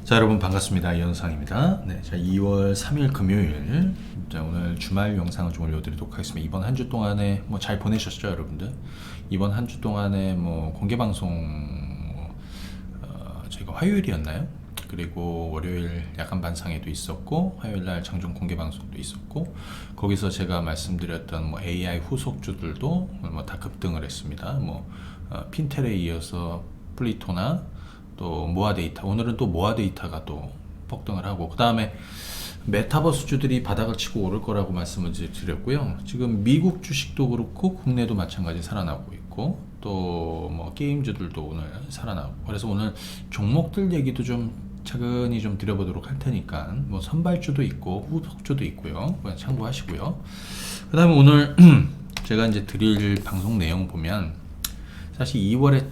자, 여러분 반갑습니다. 이현상입니다. 네, 자, 2월 3일 금요일. 자, 오늘 주말 영상을 좀 올려드리도록 하겠습니다. 이번 한 주 동안에 뭐 잘 보내셨죠, 여러분들? 이번 한 주 동안에 뭐 공개 방송 저희가 화요일이었나요? 그리고 월요일 야간 반상회도 있었고, 화요일 날 장중 공개 방송도 있었고, 거기서 제가 말씀드렸던 뭐 AI 후속주들도 뭐 다 급등을 했습니다. 뭐 핀텔에 이어서 플리토나 또 모아 데이터, 오늘은 또 모아 데이터가 또 폭등을 하고, 그 다음에 메타버스주들이 바닥을 치고 오를 거라고 말씀을 드렸고요. 지금 미국 주식도 그렇고 국내도 마찬가지 살아나고 있고, 또 뭐 게임주들도 오늘 살아나고, 그래서 오늘 종목들 얘기도 좀 차근히 좀 드려보도록 할 테니까 뭐 선발주도 있고 후속주도 있고요. 참고하시고요. 그 다음에 오늘 제가 이제 드릴 방송 내용 보면, 사실 2월의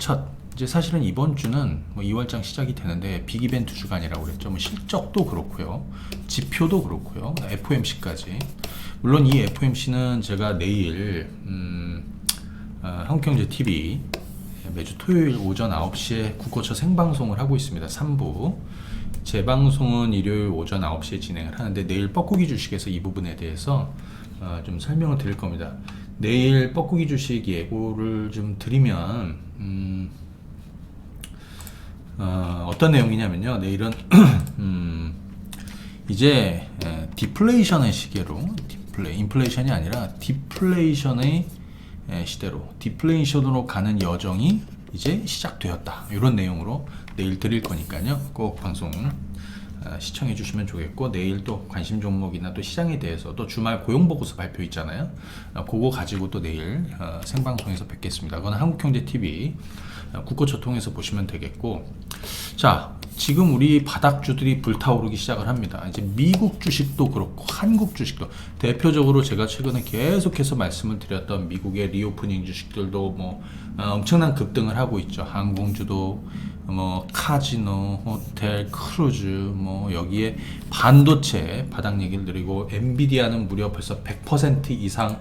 이제 사실은 이번 주는 뭐 2월장 시작이 되는데 빅 이벤트 주간이라고 그랬죠. 뭐 실적도 그렇고요, 지표도 그렇고요, FOMC까지. 물론 이 FOMC는 제가 내일 한국경제TV 매주 토요일 오전 9시에 국고처 생방송을 하고 있습니다. 3부. 제 방송은 일요일 오전 9시에 진행을 하는데, 내일 뻐꾸기 주식에서 이 부분에 대해서 좀 설명을 드릴 겁니다. 내일 뻐꾸기 주식 예고를 좀 드리면 어떤 내용이냐면요, 내일은 이제 디플레이션의 시계로, 인플레이션이 아니라 디플레이션의 시대로, 디플레이션으로 가는 여정이 이제 시작되었다, 이런 내용으로 내일 드릴 거니까요, 꼭 방송 시청해 주시면 좋겠고, 내일 또 관심 종목이나 또 시장에 대해서, 또 주말 고용보고서 발표 있잖아요, 그거 가지고 또 내일 생방송에서 뵙겠습니다. 그건 한국경제TV 국고처 통해서 보시면 되겠고, 자, 지금 우리 바닥주들이 불타오르기 시작을 합니다. 이제 미국 주식도 그렇고 한국 주식도, 대표적으로 제가 최근에 계속해서 말씀을 드렸던 미국의 리오프닝 주식들도 뭐 엄청난 급등을 하고 있죠. 항공주도 뭐 카지노, 호텔, 크루즈, 뭐 여기에 반도체 바닥 얘기를 드리고, 엔비디아는 무려 벌써 100% 이상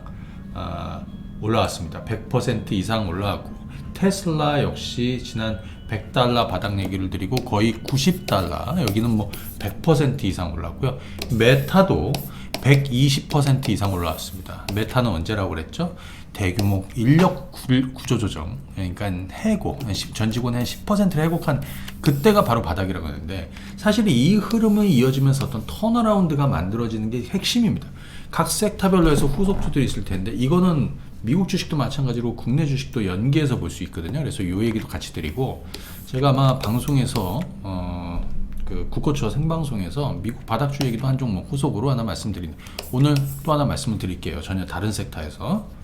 올라왔습니다. 100% 이상 올라왔고, 테슬라 역시 지난 $100 바닥 얘기를 드리고 거의 $90, 여기는 뭐 100% 이상 올랐고요. 메타도 120% 이상 올라왔습니다. 메타는 언제라고 그랬죠? 대규모 인력 구조 조정, 그러니까 해고, 전 직원의 10%를 해고한 그때가 바로 바닥이라고 하는데, 사실 이 흐름이 이어지면서 어떤 턴어라운드가 만들어지는 게 핵심입니다. 각 섹터별로 해서 후속주들이 있을 텐데, 이거는 미국 주식도 마찬가지로 국내 주식도 연계해서 볼 수 있거든요. 그래서 이 얘기도 같이 드리고, 제가 아마 방송에서 그 국고처 생방송에서 미국 바닥주 얘기도 한 종목 후속으로 하나 말씀드리는, 오늘 또 하나 말씀을 드릴게요. 전혀 다른 섹터에서.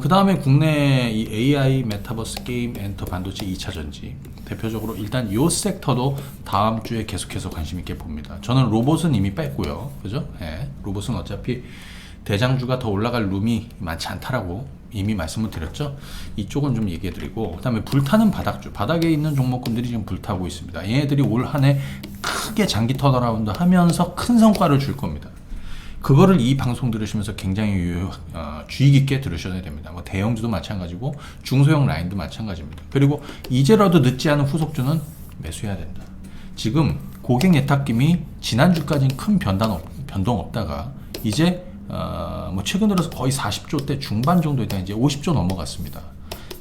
그 다음에 국내 이 AI, 메타버스, 게임, 엔터, 반도체, 2차 전지, 대표적으로 일단 이 섹터도 다음 주에 계속해서 관심 있게 봅니다. 저는 로봇은 이미 뺐고요, 그죠? 네, 로봇은 어차피 대장주가 더 올라갈 룸이 많지 않다라고 이미 말씀을 드렸죠. 이쪽은 좀 얘기해 드리고, 그 다음에 불타는 바닥주, 바닥에 있는 종목군들이 지금 불타고 있습니다. 얘네들이 올 한 해 크게 장기 턴어라운드 하면서 큰 성과를 줄 겁니다. 그거를 이 방송 들으시면서 굉장히 주의 깊게 들으셔야 됩니다. 뭐 대형주도 마찬가지고 중소형 라인도 마찬가지입니다. 그리고 이제라도 늦지 않은 후속주는 매수해야 된다. 지금 고객 예탁금이 지난주까지는 큰 변동 없다가 이제 뭐 최근 들어서 거의 40조대 중반 정도에 다 이제 50조 넘어갔습니다.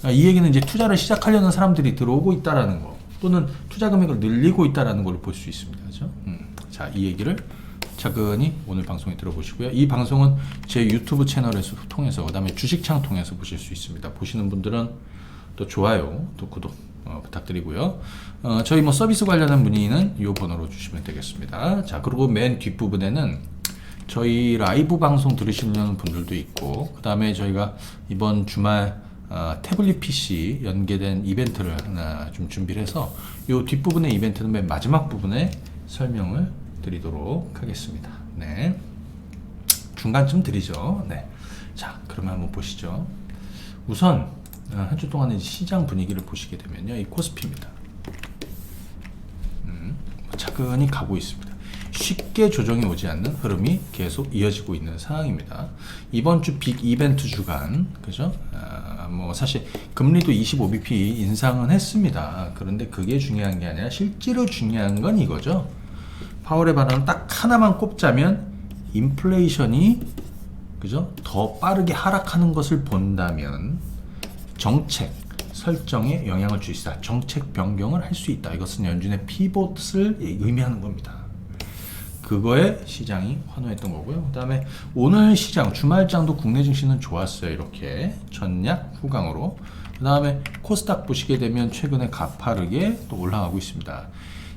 이 얘기는 이제 투자를 시작하려는 사람들이 들어오고 있다라는 거, 또는 투자 금액을 늘리고 있다라는 걸 볼 수 있습니다. 그죠? 자, 이 얘기를 차근히 오늘 방송에 들어보시고요. 이 방송은 제 유튜브 채널에서 통해서, 그 다음에 주식창 통해서 보실 수 있습니다. 보시는 분들은 또 좋아요, 또 구독 부탁드리고요. 저희 뭐 서비스 관련한 문의는 이 번호로 주시면 되겠습니다. 자, 그리고 맨 뒷부분에는 저희 라이브 방송 들으시려는 분들도 있고, 그 다음에 저희가 이번 주말 태블릿 PC 연계된 이벤트를 하나 좀 준비를 해서, 이 뒷부분의 이벤트는 맨 마지막 부분에 설명을 드리도록 하겠습니다. 네, 중간쯤 드리죠. 네, 자, 그러면 한번 보시죠. 우선 한 주 동안의 시장 분위기를 보시게 되면요, 이 코스피입니다. 차근히 가고 있습니다. 쉽게 조정이 오지 않는 흐름이 계속 이어지고 있는 상황입니다. 이번 주 빅 이벤트 주간, 그죠? 겁니다. 뭐 사실 금리도 25bp 인상은 했습니다. 그런데 그게 중요한 게 아니라 실제로 중요한 건 이거죠. 파월의 발언 딱 하나만 꼽자면 인플레이션이 그죠? 더 빠르게 하락하는 것을 본다면 정책 설정에 영향을 줄 수 있다. 정책 변경을 할 수 있다. 이것은 연준의 피봇을 의미하는 겁니다. 그거에 시장이 환호했던 거고요. 그 다음에 오늘 시장 주말장도 국내 증시는 좋았어요. 이렇게 전약 후강으로. 그 다음에 코스닥 보시게 되면 최근에 가파르게 또 올라가고 있습니다.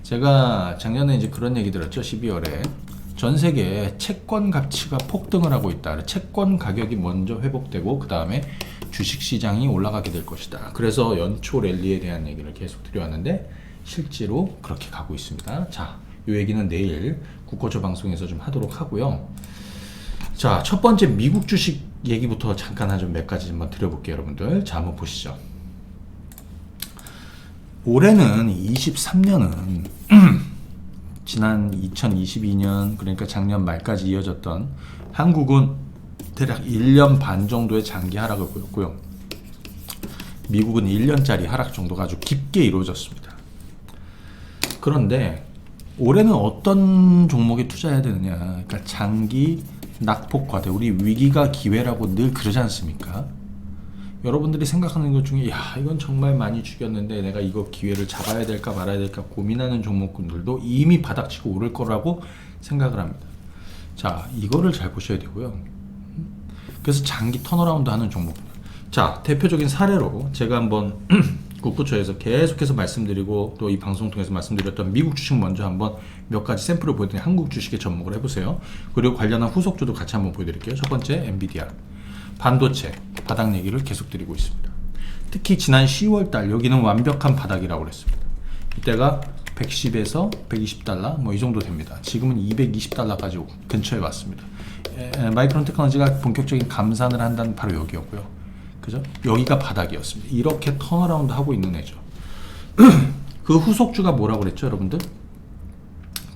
제가 작년에 이제 그런 얘기 들었죠. 12월에 전 세계 채권 가치가 폭등을 하고 있다. 채권 가격이 먼저 회복되고 그 다음에 주식시장이 올라가게 될 것이다. 그래서 연초 랠리에 대한 얘기를 계속 드려왔는데 실제로 그렇게 가고 있습니다. 자, 이 얘기는 내일 국고초 방송에서 좀 하도록 하고요. 자, 첫 번째 미국 주식 얘기부터 잠깐 한 좀 몇 가지 한번 드려볼게요, 여러분들. 자, 한번 보시죠. 올해는 23년은 지난 2022년 그러니까 작년 말까지 이어졌던 한국은 대략 1년 반 정도의 장기 하락을 보였고요. 미국은 1년짜리 하락 정도가 아주 깊게 이루어졌습니다. 그런데 올해는 어떤 종목에 투자해야 되느냐. 그러니까 장기 낙폭 과대. 우리 위기가 기회라고 늘 그러지 않습니까? 여러분들이 생각하는 것 중에 야 이건 정말 많이 죽였는데 내가 이거 기회를 잡아야 될까 말아야 될까 고민하는 종목군들도 이미 바닥치고 오를 거라고 생각을 합니다. 자, 이거를 잘 보셔야 되고요. 그래서 장기 턴어라운드 하는 종목. 자, 대표적인 사례로 제가 한번 국부처에서 계속해서 말씀드리고 또 이 방송 통해서 말씀드렸던 미국 주식 먼저 한번 몇 가지 샘플을 보여드리니 한국 주식에 접목을 해보세요. 그리고 관련한 후속주도 같이 한번 보여드릴게요. 첫 번째 엔비디아 반도체 바닥 얘기를 계속 드리고 있습니다. 특히 지난 10월달 여기는 완벽한 바닥이라고 그랬습니다. 이때가 110에서 120달러 뭐 이 정도 됩니다. 지금은 220달러까지 근처에 왔습니다. 마이크론 테크놀로지가 본격적인 감산을 한다는 바로 여기였고요. 그죠? 여기가 바닥이었습니다. 이렇게 턴어라운드 하고 있는 애죠. 그 후속주가 뭐라고 그랬죠, 여러분들?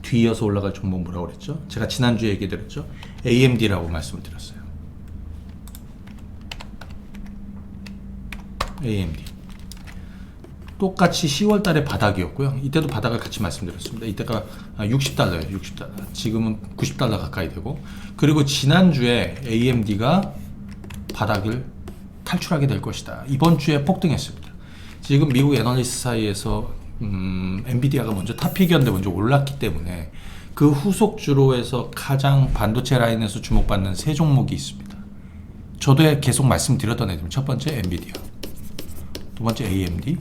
뒤이어서 올라갈 종목 뭐라고 그랬죠? 제가 지난주에 얘기 드렸죠? AMD라고 말씀을 드렸어요. AMD. 똑같이 10월 달에 바닥이었고요. 이때도 바닥을 같이 말씀드렸습니다. 이때가 60달러예요. 60달러. 지금은 90달러 가까이 되고. 그리고 지난주에 AMD가 바닥을 탈출하게 될 것이다. 이번 주에 폭등했습니다. 지금 미국 애널리스트 사이에서 엔비디아가 먼저 탑픽이었는데 먼저 올랐기 때문에 그 후속주로 해서 가장 반도체 라인에서 주목받는 세 종목이 있습니다. 저도 계속 말씀드렸던 애들. 첫 번째 엔비디아, 두 번째 AMD,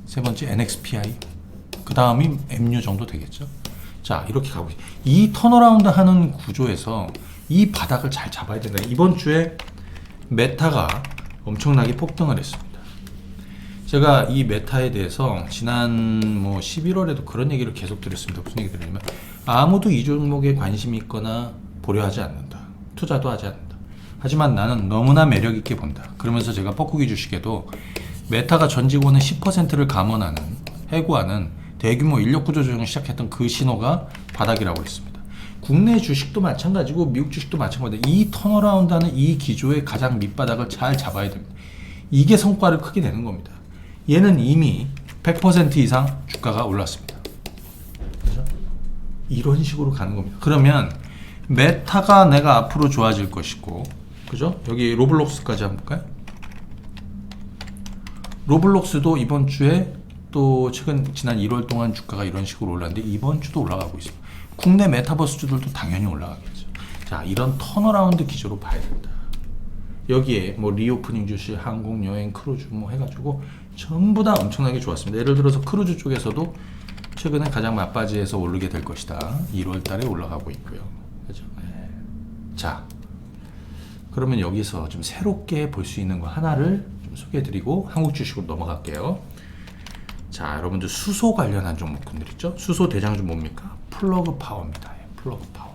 세 번째 NXPI, 그 다음이 MU 정도 되겠죠. 자, 이렇게 가고 이 턴어라운드 하는 구조에서 이 바닥을 잘 잡아야 된다. 이번 주에 메타가 엄청나게 폭등을 했습니다. 제가 이 메타에 대해서 지난 11월에도 그런 얘기를 계속 드렸습니다. 무슨 얘기 드리냐면 아무도 이 종목에 관심이 있거나 보려 하지 않는다. 투자도 하지 않는다. 하지만 나는 너무나 매력 있게 본다. 그러면서 제가 뻐꾸기 주식에도 메타가 전 직원의 10%를 감원하는 해고하는 대규모 인력 구조 조정을 시작했던 그 신호가 바닥이라고 했습니다. 국내 주식도 마찬가지고 미국 주식도 마찬가지고 이 턴어라운드하는 이 기조의 가장 밑바닥을 잘 잡아야 됩니다. 이게 성과를 크게 내는 겁니다. 얘는 이미 100% 이상 주가가 올랐습니다. 그죠? 이런 식으로 가는 겁니다. 그러면 메타가 내가 앞으로 좋아질 것이고, 그죠? 여기 로블록스까지 한번 볼까요? 로블록스도 이번 주에 또 지난 1월 동안 주가가 이런 식으로 올랐는데 이번 주도 올라가고 있습니다. 국내 메타버스주들도 당연히 올라가겠죠. 자, 이런 턴어라운드 기조로 봐야 된다. 여기에 리오프닝 주식, 항공, 여행, 크루즈 해가지고 전부 다 엄청나게 좋았습니다. 예를 들어서 크루즈 쪽에서도 최근에 가장 맞바지에서 오르게 될 것이다. 1월 달에 올라가고 있고요. 그죠? 네. 자, 그러면 여기서 좀 새롭게 볼 수 있는 거 하나를 좀 소개해드리고 한국 주식으로 넘어갈게요. 자, 여러분들 수소 관련한 종목군들 있죠? 수소 대장주 뭡니까? 플러그 파워입니다. 플러그 파워.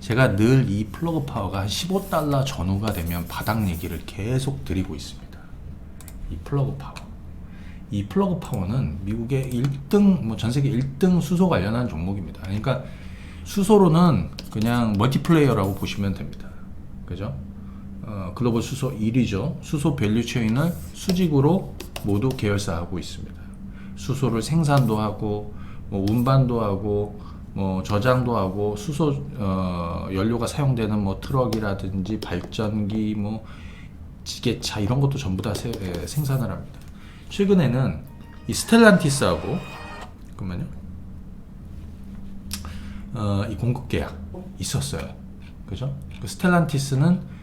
제가 늘 이 플러그 파워가 한 15달러 전후가 되면 바닥 얘기를 계속 드리고 있습니다. 이 플러그 파워. 이 플러그 파워는 미국의 1등, 전 세계 1등 수소 관련한 종목입니다. 그러니까 수소로는 그냥 멀티플레이어라고 보시면 됩니다. 그죠? 글로벌 수소 1위죠. 수소 밸류 체인을 수직으로 모두 계열사하고 있습니다. 수소를 생산도 하고 뭐 운반도 하고 뭐 저장도 하고 수소 연료가 사용되는 뭐 트럭이라든지 발전기 뭐 지게차 이런 것도 전부 다 생산을 합니다. 최근에는 이 스텔란티스하고 그러면요 이 공급 계약 있었어요. 그죠? 그 스텔란티스는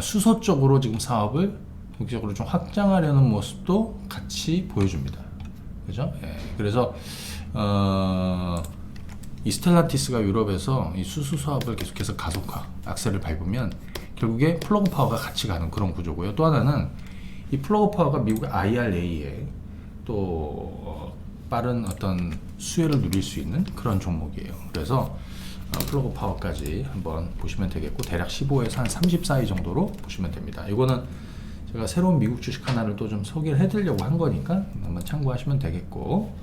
수소 쪽으로 지금 사업을 본격적으로 좀 확장하려는 모습도 같이 보여줍니다. 그죠? 예, 그래서 이 스텔란티스가 유럽에서 이 수소 사업을 계속해서 가속화, 악셀을 밟으면 결국에 플러그 파워가 같이 가는 그런 구조고요. 또 하나는 이 플러그 파워가 미국 IRA에 또 빠른 어떤 수혜를 누릴 수 있는 그런 종목이에요. 그래서 플러그 파워까지 한번 보시면 되겠고 대략 15에서 한 30 사이 정도로 보시면 됩니다. 이거는 제가 새로운 미국 주식 하나를 또 좀 소개를 해드리려고 한 거니까 한번 참고하시면 되겠고,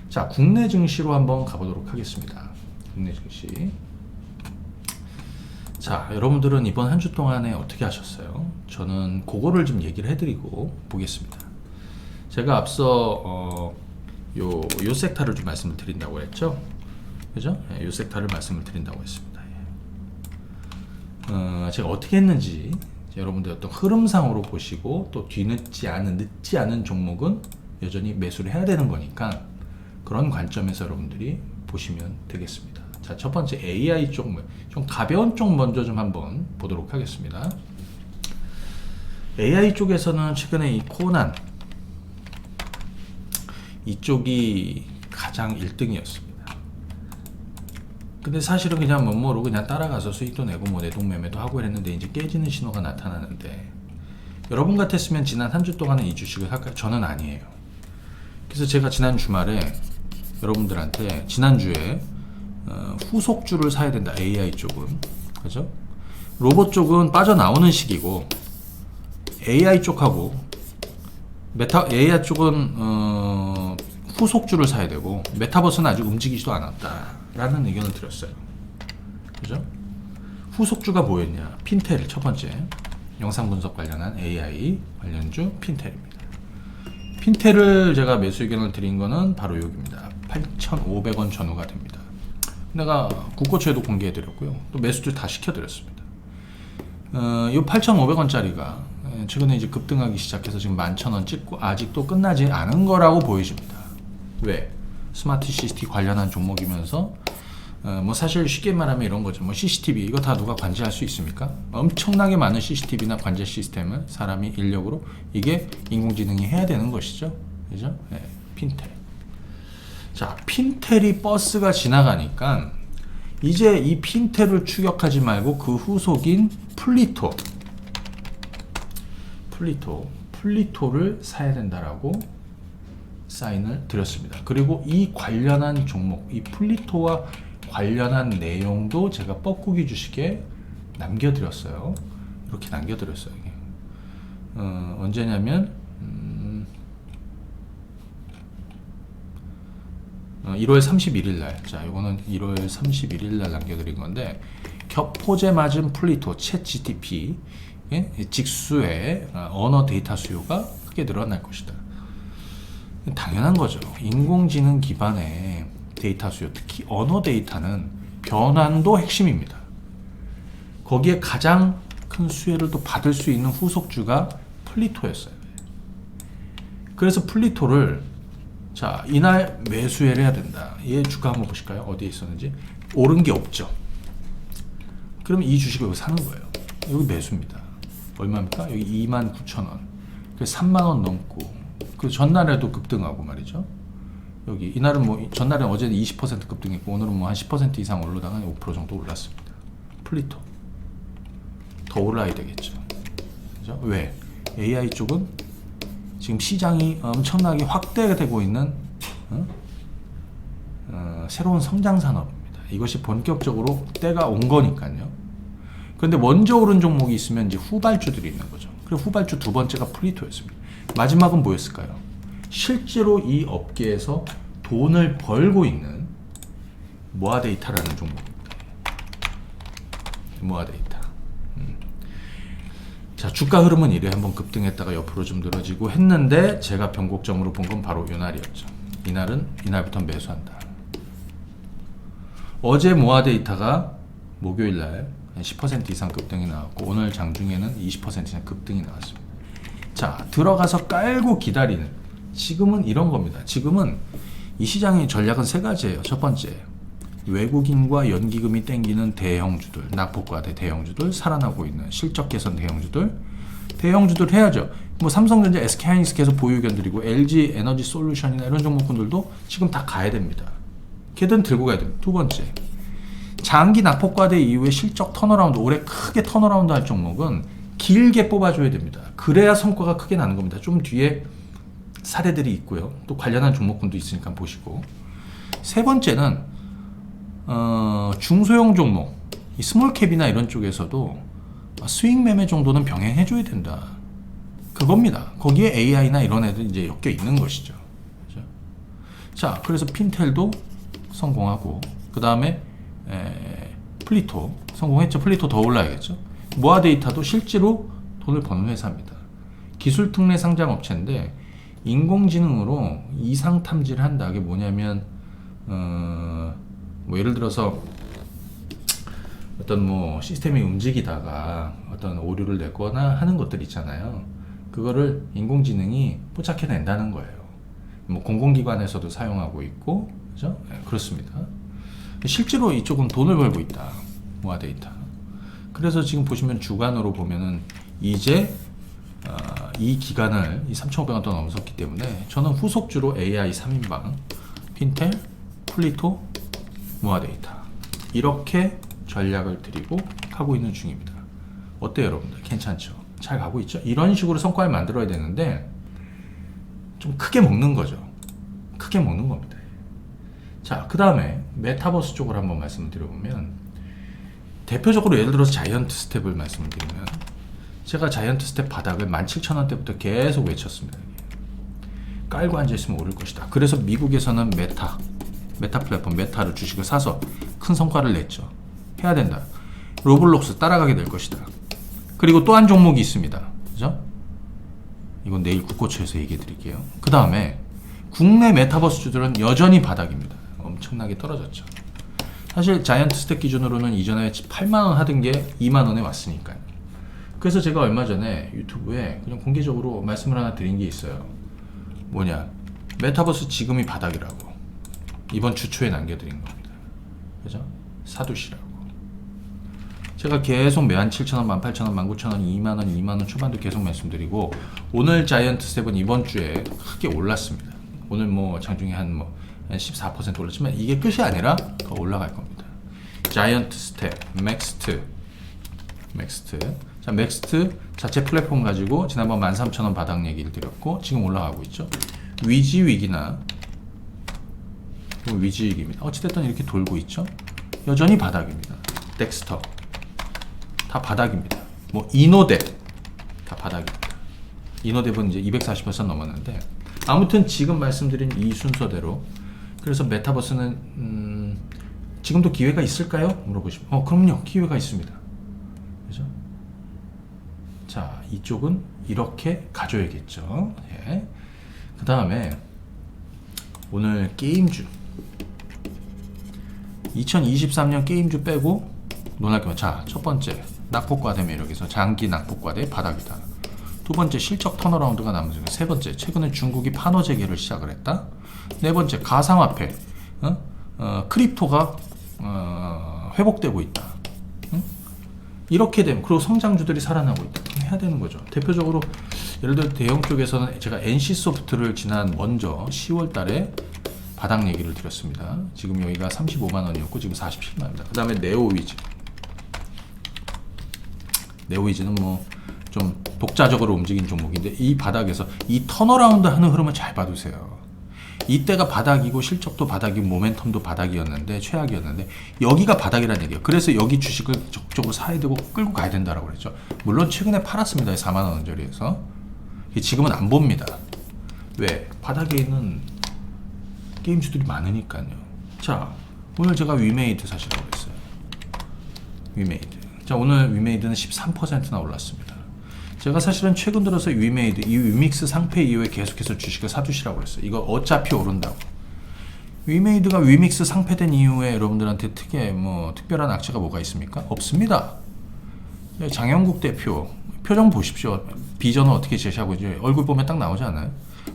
자 국내 증시로 한번 가보도록 하겠습니다. 국내 증시. 자 여러분들은 이번 한 주 동안에 어떻게 하셨어요? 저는 그거를 좀 얘기를 해드리고 보겠습니다. 제가 앞서 요 섹터를 좀 말씀을 드린다고 했죠. 그죠? 요 섹터를 말씀을 드린다고 했습니다. 제가 어떻게 했는지 여러분들 어떤 흐름상으로 보시고 또 뒤늦지 않은 종목은 여전히 매수를 해야 되는 거니까 그런 관점에서 여러분들이 보시면 되겠습니다. 자, 첫 번째 AI 쪽, 좀 가벼운 쪽 먼저 좀 한번 보도록 하겠습니다. AI 쪽에서는 최근에 이 코난 이쪽이 가장 1등이었습니다. 근데 사실은 그냥 멋모르고 그냥 따라가서 수익도 내고 뭐 내동매매도 하고 이랬는데 이제 깨지는 신호가 나타나는데, 여러분 같았으면 지난 한 주 동안은 이 주식을 살까요? 저는 아니에요. 그래서 제가 지난 주말에 여러분들한테 지난주에 후속주를 사야 된다. AI 쪽은 그죠? 로봇 쪽은 빠져나오는 시기고 AI 쪽하고 AI 쪽은 후속주를 사야 되고 메타버스는 아직 움직이지도 않았다라는 의견을 드렸어요. 그죠? 후속주가 뭐였냐? 핀텔 첫 번째 영상 분석 관련한 AI 관련주 핀텔입니다. 핀텔을 제가 매수 의견을 드린 거는 바로 여기입니다. 8,500원 전후가 됩니다. 내가 국고초에도 공개해 드렸고요. 또 매수도 다 시켜 드렸습니다. 이 8,500원짜리가 최근에 이제 급등하기 시작해서 지금 11,000원 찍고 아직도 끝나지 않은 거라고 보여집니다. 왜? 스마트 CCTV 관련한 종목이면서 뭐 사실 쉽게 말하면 이런 거죠. 뭐 CCTV 이거 다 누가 관제할 수 있습니까? 엄청나게 많은 CCTV나 관제 시스템을 사람이 인력으로 이게 인공지능이 해야 되는 것이죠. 그죠? 네, 핀텔. 자, 핀텔이 버스가 지나가니까 이제 이 핀텔을 추격하지 말고 그 후속인 플리토를 사야 된다라고 사인을 드렸습니다. 그리고 이 관련한 종목, 이 플리토와 관련한 내용도 제가 뻐꾸기 주식에 남겨드렸어요. 이렇게 남겨드렸어요. 언제냐면 1월 31일 날. 자, 이거는 1월 31일 날 남겨드린 건데, 겹포제 맞은 플리토 챗 GTP 직수의 언어 데이터 수요가 크게 늘어날 것이다. 당연한 거죠. 인공지능 기반의 데이터 수요, 특히 언어 데이터는 변환도 핵심입니다. 거기에 가장 큰 수혜를 또 받을 수 있는 후속주가 플리토였어요. 그래서 플리토를 자 이날 매수를 해야 된다. 얘 주가 한번 보실까요? 어디에 있었는지. 오른 게 없죠. 그럼 이 주식을 여기 사는 거예요. 여기 매수입니다. 얼마입니까? 여기 29,000원. 그래서 3만원 넘고 그 전날에도 급등하고 말이죠. 여기 이날은 뭐 전날에 어제는 20% 급등했고 오늘은 뭐 한 10% 이상 올라다가 5% 정도 올랐습니다. 플리토 더 올라야 되겠죠. 그죠? 왜? AI 쪽은 지금 시장이 엄청나게 확대되고 있는 새로운 성장 산업입니다. 이것이 본격적으로 때가 온 거니까요. 그런데 먼저 오른 종목이 있으면 이제 후발주들이 있는 거죠. 그리고 후발주 두 번째가 플리토였습니다. 마지막은 뭐였을까요? 실제로 이 업계에서 돈을 벌고 있는 모아데이터라는 종목입니다. 모아데이터. 자, 주가 흐름은 이래 한번 급등했다가 옆으로 좀 늘어지고 했는데 제가 변곡점으로 본 건 바로 이날이었죠. 이날부터 매수한다. 어제 모아 데이터가 목요일날 10% 이상 급등이 나왔고 오늘 장중에는 20% 이상 급등이 나왔습니다. 자, 들어가서 깔고 기다리는, 지금은 이런 겁니다. 지금은 이 시장의 전략은 세 가지예요. 첫 번째, 외국인과 연기금이 땡기는 대형주들, 낙폭과대 대형주들, 살아나고 있는 실적 개선 대형주들 해야죠. 뭐 삼성전자, SK하이닉스 계속 보유 견들이고 LG 에너지 솔루션이나 이런 종목군들도 지금 다 가야 됩니다. 걔들은 들고 가야 됩니다. 두 번째, 장기 낙폭과대 이후에 실적 턴어라운드, 올해 크게 턴어라운드 할 종목은 길게 뽑아줘야 됩니다. 그래야 성과가 크게 나는 겁니다. 좀 뒤에 사례들이 있고요. 또 관련한 종목군도 있으니까 보시고. 세 번째는 중소형 종목, 이 스몰캡이나 이런 쪽에서도 수익 매매 정도는 병행해줘야 된다. 그겁니다. 거기에 AI나 이런 애들 이제 엮여 있는 것이죠. 그렇죠? 자, 그래서 핀텔도 성공하고, 그 다음에 플리토 성공했죠. 플리토 더 올라야겠죠. 모아 데이터도 실제로 돈을 버는 회사입니다. 기술 특례 상장 업체인데 인공지능으로 이상 탐지를 한다. 그게 뭐냐면 뭐 예를 들어서 어떤 뭐 시스템이 움직이다가 어떤 오류를 내거나 하는 것들 있잖아요. 그거를 인공지능이 포착해낸다는 거예요. 뭐 공공기관에서도 사용하고 있고, 그죠? 네, 그렇습니다. 실제로 이쪽은 돈을 벌고 있다. 모아 데이터. 그래서 지금 보시면 주간으로 보면은 이제 이 기간을 이 3,500원 돈 넘었기 때문에 저는 후속주로 AI 3인방, 핀텔, 플리토, 모아 데이터 이렇게 전략을 드리고 가고 있는 중입니다. 어때요, 여러분들? 괜찮죠? 잘 가고 있죠? 이런 식으로 성과를 만들어야 되는데 좀 크게 먹는 거죠. 크게 먹는 겁니다. 자, 그 다음에 메타버스 쪽을 한번 말씀을 드려보면, 대표적으로 예를 들어서 자이언트 스텝을 말씀을 드리면, 제가 자이언트 스텝 바닥을 17,000원대부터 계속 외쳤습니다. 깔고 앉아있으면 오를 것이다. 그래서 미국에서는 메타 플랫폼 메타를 주식을 사서 큰 성과를 냈죠. 해야 된다. 로블록스 따라가게 될 것이다. 그리고 또 한 종목이 있습니다. 그죠? 이건 내일 국고처에서 얘기해 드릴게요. 그 다음에 국내 메타버스 주들은 여전히 바닥입니다. 엄청나게 떨어졌죠. 사실 자이언트 스텝 기준으로는 이전에 8만원 하던 게 2만원에 왔으니까요. 그래서 제가 얼마 전에 유튜브에 그냥 공개적으로 말씀을 하나 드린 게 있어요. 뭐냐, 메타버스 지금이 바닥이라고 이번 주 초에 남겨드린 겁니다. 그죠? 사두시라고. 제가 계속 17,000원, 18,000원, 19,000원, 2만원, 2만원 초반도 계속 말씀드리고, 오늘 자이언트 스텝은 이번 주에 크게 올랐습니다. 오늘 뭐 장중에 한 14% 올랐지만 이게 끝이 아니라 더 올라갈 겁니다. 자이언트 스텝, 맥스트. 자, 맥스트 자체 플랫폼 가지고 지난번 13,000원 바닥 얘기를 드렸고 지금 올라가고 있죠. 위기나 위기입니다. 어찌됐든 이렇게 돌고 있죠. 여전히 바닥입니다. 덱스터 다 바닥입니다. 뭐 이노뎁 다 바닥입니다. 이노뎁은 이제 240% 넘었는데, 아무튼 지금 말씀드린 이 순서대로, 그래서 메타버스는 지금도 기회가 있을까요? 물어보시면 그럼요, 기회가 있습니다. 그죠? 자, 이쪽은 이렇게 가져야겠죠. 예. 그 다음에 오늘 게임주 2023년 게임주 빼고 논할 거면, 자, 첫 번째 낙폭과대 매력에서 장기 낙폭과대 바닥이다. 두 번째 실적 턴어라운드가 남은 중. 세 번째 최근에 중국이 판호 재개를 시작을 했다. 네 번째 가상화폐, 크립토가 회복되고 있다. 이렇게 되면, 그리고 성장주들이 살아나고 있다. 해야 되는 거죠. 대표적으로 예를 들어 대형 쪽에서는 제가 NC소프트를 지난 먼저 10월 달에 바닥 얘기를 드렸습니다. 지금 여기가 35만 원이었고 지금 47만 원입니다. 그 다음에 네오위즈는 뭐 좀 독자적으로 움직인 종목인데, 이 바닥에서 이 턴어라운드 하는 흐름을 잘 봐두세요. 이때가 바닥이고 실적도 바닥이고 모멘텀도 바닥이었는데, 최악이었는데, 여기가 바닥이라는 얘기예요. 그래서 여기 주식을 적극적으로 사야 되고 끌고 가야 된다고 그랬죠. 물론 최근에 팔았습니다. 4만 원짜리에서. 지금은 안 봅니다. 왜? 바닥에 있는 게임주들이 많으니까요. 자, 오늘 제가 위메이드 사시라고 했어요. 위메이드. 자, 오늘 위메이드는 13%나 올랐습니다. 제가 사실은 최근 들어서 위메이드, 이 위믹스 상패 이후에 계속해서 주식을 사두시라고 했어요. 이거 어차피 오른다고. 위메이드가 위믹스 상패된 이후에 여러분들한테 특별한 악재가 뭐가 있습니까? 없습니다. 장영국 대표 표정 보십시오. 비전을 어떻게 제시하고 이제 얼굴 보면 딱 나오지 않아요?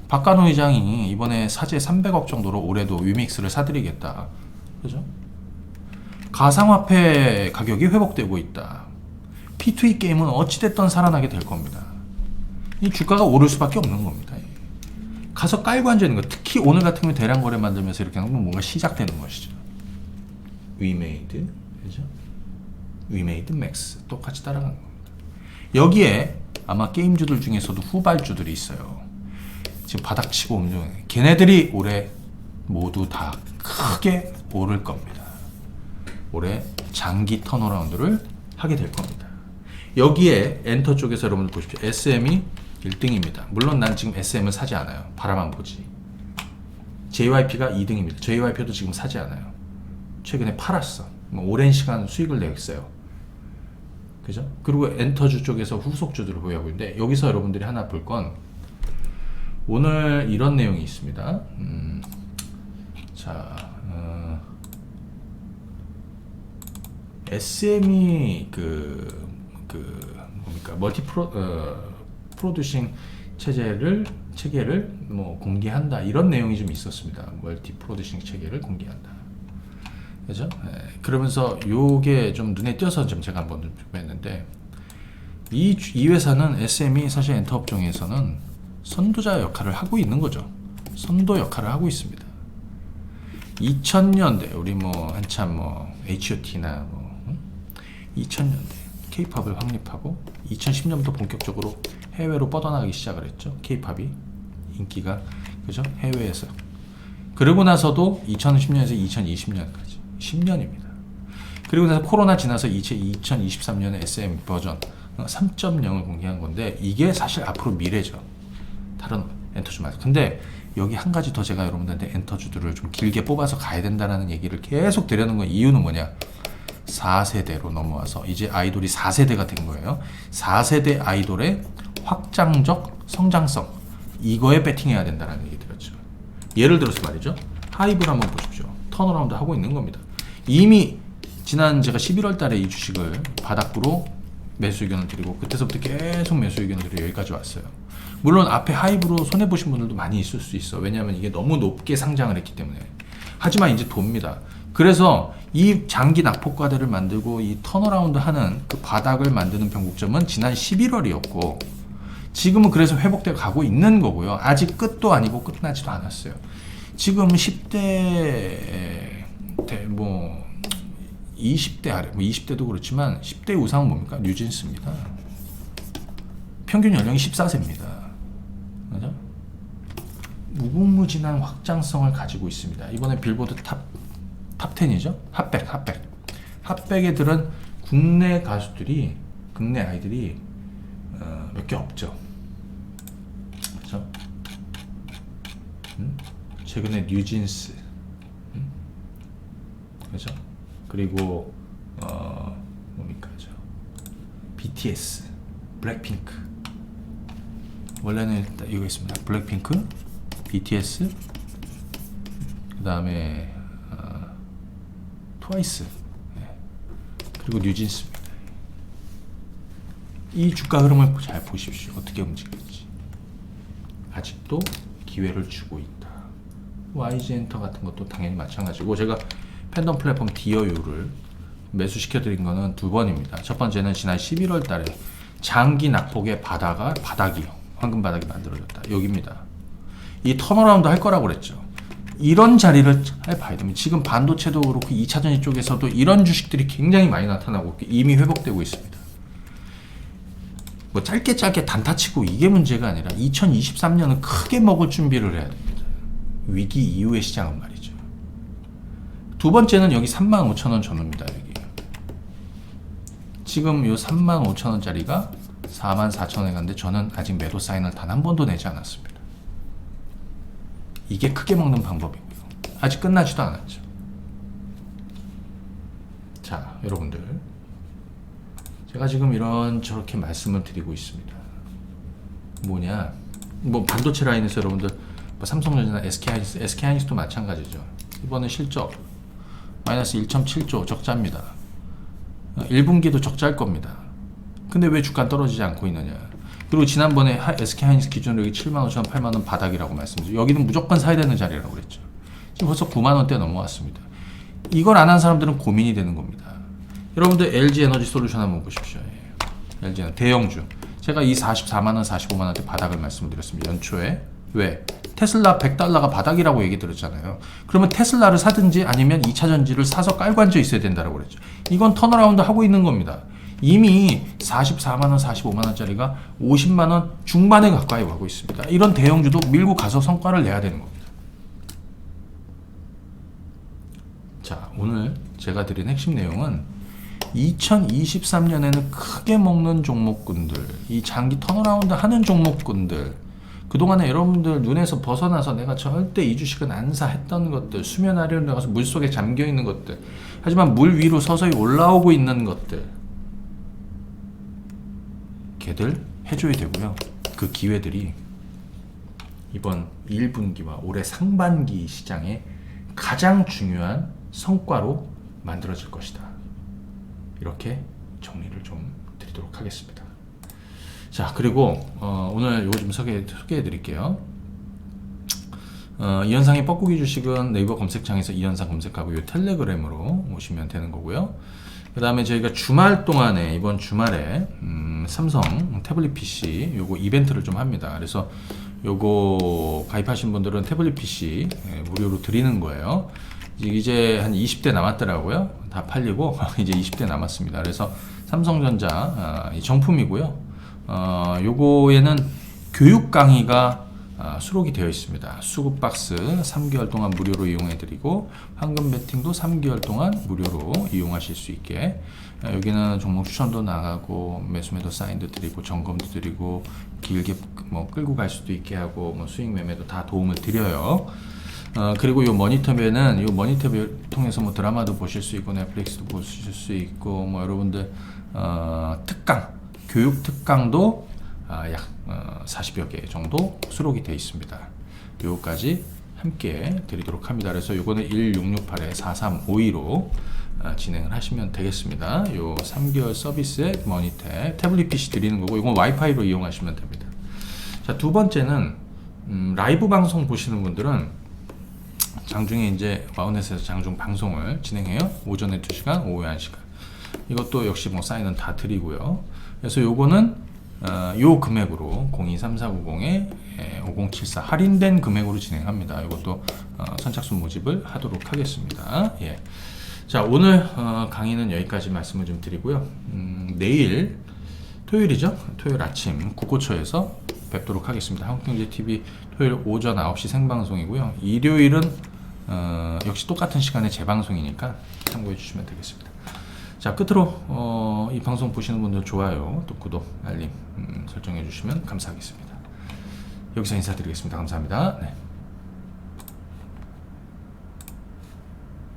박관호 의장이 이번에 사재 300억 정도로 올해도 위믹스를 사드리겠다. 그죠? 가상화폐 가격이 회복되고 있다. P2E 게임은 어찌됐든 살아나게 될 겁니다. 이 주가가 오를 수밖에 없는 겁니다. 가서 깔고 앉아있는 거. 특히 오늘 같은 경우 대량 거래 만들면서 이렇게 하면 뭔가 시작되는 것이죠. 위메이드, 그죠? 위메이드 맥스 똑같이 따라가는 겁니다. 여기에 아마 게임주들 중에서도 후발주들이 있어요. 지금 바닥치고 움직이는 걔네들이 올해 모두 다 크게 오를 겁니다. 올해 장기 턴어라운드를 하게 될 겁니다. 여기에 엔터 쪽에서 여러분들 보십시오. SM이 1등입니다. 물론 난 지금 SM은 사지 않아요. 바라만 보지. JYP가 2등입니다. JYP도 지금 사지 않아요. 최근에 팔았어. 오랜 시간 수익을 냈어요. 그죠? 그리고 엔터주 쪽에서 후속주들을 보유하고 있는데 여기서 여러분들이 하나 볼 건 오늘 이런 내용이 있습니다. SM이 뭡니까? 프로듀싱 체계를 공개한다. 이런 내용이 좀 있었습니다. 멀티 프로듀싱 체계를 공개한다. 그죠? 그러면서 요게 좀 눈에 띄어서 좀 제가 한번 좀 했는데 이 회사는 SM이 사실 엔터 업종에서는 선도자 역할을 하고 있는 거죠. 선도 역할을 하고 있습니다. 2000년대 우리 한참 H.O.T나 2000년대 K-팝을 확립하고 2010년부터 본격적으로 해외로 뻗어나가기 시작을 했죠. K-팝이 인기가 그죠? 해외에서. 그러고 나서도 2010년에서 2020년까지 10년입니다. 그리고 나서 코로나 지나서 2023년에 SM 버전 3.0을 공개한 건데 이게 사실 앞으로 미래죠. 다른 엔터주 말고. 근데 여기 한 가지 더 제가 여러분들한테 엔터주들을 좀 길게 뽑아서 가야 된다는 얘기를 계속 드리는 건 이유는 뭐냐? 4세대로 넘어와서 이제 아이돌이 4세대가 된 거예요. 4세대 아이돌의 확장적 성장성 이거에 배팅해야 된다는 얘기 드렸죠. 예를 들어서 말이죠. 하이브를 한번 보십시오. 턴어라운드 하고 있는 겁니다. 이미 지난 제가 11월 달에 이 주식을 바닥으로 매수 의견을 드리고 그때서부터 계속 매수 의견을 드리고 여기까지 왔어요. 물론 앞에 하이브로 손해보신 분들도 많이 있을 수 있어. 왜냐하면 이게 너무 높게 상장을 했기 때문에. 하지만 이제 돕니다. 그래서 이 장기 낙폭과대를 만들고 이 턴어라운드 하는 그 바닥을 만드는 변곡점은 지난 11월이었고 지금은 그래서 회복돼 가고 있는 거고요. 아직 끝도 아니고 끝나지도 않았어요. 지금 10대 20대 아래 20대도 그렇지만 10대 우상은 뭡니까? 뉴진스입니다. 평균 연령이 14세입니다. 맞아? 무궁무진한 확장성을 가지고 있습니다. 이번에 빌보드 탑 10이죠? 핫백에 들은 국내 가수들이 국내 아이들이 몇 개 없죠. 그렇죠? 최근에 뉴진스, 그렇죠? 그리고 뭡니까, BTS, 블랙핑크. 원래는 일단 이거 있습니다. 블랙핑크, BTS, 그 다음에 트와이스, 그리고 뉴진스입니다. 이 주가 흐름을 잘 보십시오. 어떻게 움직일지. 아직도 기회를 주고 있다. YG엔터 같은 것도 당연히 마찬가지고 제가 팬덤 플랫폼 디어유를 매수시켜드린 거는 두 번입니다. 첫 번째는 지난 11월 달에 장기 낙폭의 바닥이요. 황금 바닥이 만들어졌다. 여기입니다. 이 턴어라운드 할 거라고 그랬죠. 이런 자리를 잘 봐야 됩니다. 지금 반도체도 그렇고 2차전지 쪽에서도 이런 주식들이 굉장히 많이 나타나고 이미 회복되고 있습니다. 짧게 단타치고 이게 문제가 아니라 2023년은 크게 먹을 준비를 해야 됩니다. 위기 이후의 시장은 말이죠. 두 번째는 여기 35,000원 전후입니다. 여기. 지금 요 35,000원짜리가 44,000원에 갔는데 저는 아직 매도 사인을 단 한 번도 내지 않았습니다. 이게 크게 먹는 방법이고요. 아직 끝나지도 않았죠. 자, 여러분들. 제가 지금 저렇게 말씀을 드리고 있습니다. 뭐냐, 뭐 반도체 라인에서 여러분들 뭐 삼성전자나 SK하이닉스도 마찬가지죠. 이번에 실적 마이너스 1.7조 적자입니다. 1분기도 적자일 겁니다. 근데 왜 주가 떨어지지 않고 있느냐. 그리고 지난번에 SK하이닉스 기준으로 여기 75,000원, 8만원 바닥이라고 말씀드렸죠. 여기는 무조건 사야 되는 자리라고 그랬죠. 지금 벌써 9만원대 넘어왔습니다. 이걸 안 한 사람들은 고민이 되는 겁니다. 여러분들 LG 에너지 솔루션 한번 보십시오. LG 에너지 대형주. 제가 이 44만원, 45만원대 바닥을 말씀드렸습니다. 연초에. 왜? 테슬라 100달러가 바닥이라고 얘기 들었잖아요. 그러면 테슬라를 사든지 아니면 2차전지를 사서 깔고 앉아 있어야 된다고 그랬죠. 이건 턴어라운드 하고 있는 겁니다. 이미 44만원, 45만원짜리가 50만원 중반에 가까이 가고 있습니다. 이런 대형주도 밀고 가서 성과를 내야 되는 겁니다. 자, 오늘 제가 드린 핵심 내용은 2023년에는 크게 먹는 종목군들, 이 장기 턴어라운드 하는 종목군들, 그동안에 여러분들 눈에서 벗어나서 내가 절대 이 주식은 안 사 했던 것들, 수면 아래로 나가서 물속에 잠겨 있는 것들, 하지만 물 위로 서서히 올라오고 있는 것들, 걔들 해줘야 되고요. 그 기회들이 이번 1분기와 올해 상반기 시장에 가장 중요한 성과로 만들어질 것이다. 이렇게 정리를 좀 드리도록 하겠습니다. 자, 그리고 오늘 요거 좀 소개해 드릴게요. 이현상의 뻐꾸기 주식은 네이버 검색창에서 이현상 검색하고 요 텔레그램으로 오시면 되는 거고요. 그 다음에 저희가 주말 동안에, 이번 주말에 삼성 태블릿 PC 요거 이벤트를 좀 합니다. 그래서 요거 가입하신 분들은 태블릿 PC 무료로 드리는 거예요. 이제 한 20대 남았더라고요. 다 팔리고 이제 20대 남았습니다. 그래서 삼성전자 정품이고요. 요거에는 교육 강의가 수록이 되어 있습니다. 수급 박스 3개월 동안 무료로 이용해 드리고, 황금 배팅도 3개월 동안 무료로 이용하실 수 있게, 여기는 종목 추천도 나가고 매수매도 사인도 드리고 점검도 드리고 길게 뭐 끌고 갈 수도 있게 하고 뭐 수익 매매도 다 도움을 드려요. 그리고 요 모니터뷰는 요 모니터뷰 통해서 뭐 드라마도 보실 수 있고 넷플릭스도 보실 수 있고, 뭐 여러분들 특강, 교육 특강도 약 40여 개 정도 수록이 되어 있습니다. 요거까지 함께 드리도록 합니다. 그래서 요거는 1668에 4352로 진행을 하시면 되겠습니다. 요 3개월 서비스에 모니터, 태블릿 PC 드리는 거고, 이건 와이파이로 이용하시면 됩니다. 자, 두 번째는 라이브 방송 보시는 분들은 장중에 이제 와우넷에서 장중 방송을 진행해요. 오전에 2시간, 오후에 1시간. 이것도 역시 뭐 사인은 다 드리고요. 그래서 요거는 요 금액으로 023490에 5074 할인된 금액으로 진행합니다. 이것도 선착순 모집을 하도록 하겠습니다. 예. 자, 오늘 강의는 여기까지 말씀을 좀 드리고요. 내일 토요일이죠. 토요일 아침 9고초에서 뵙도록 하겠습니다. 한국경제TV 토요일 오전 9시 생방송이고요. 일요일은 역시 똑같은 시간에 재방송이니까 참고해 주시면 되겠습니다. 자, 끝으로 이 방송 보시는 분들 좋아요, 또 구독, 알림 설정해 주시면 감사하겠습니다. 여기서 인사드리겠습니다. 감사합니다. 네.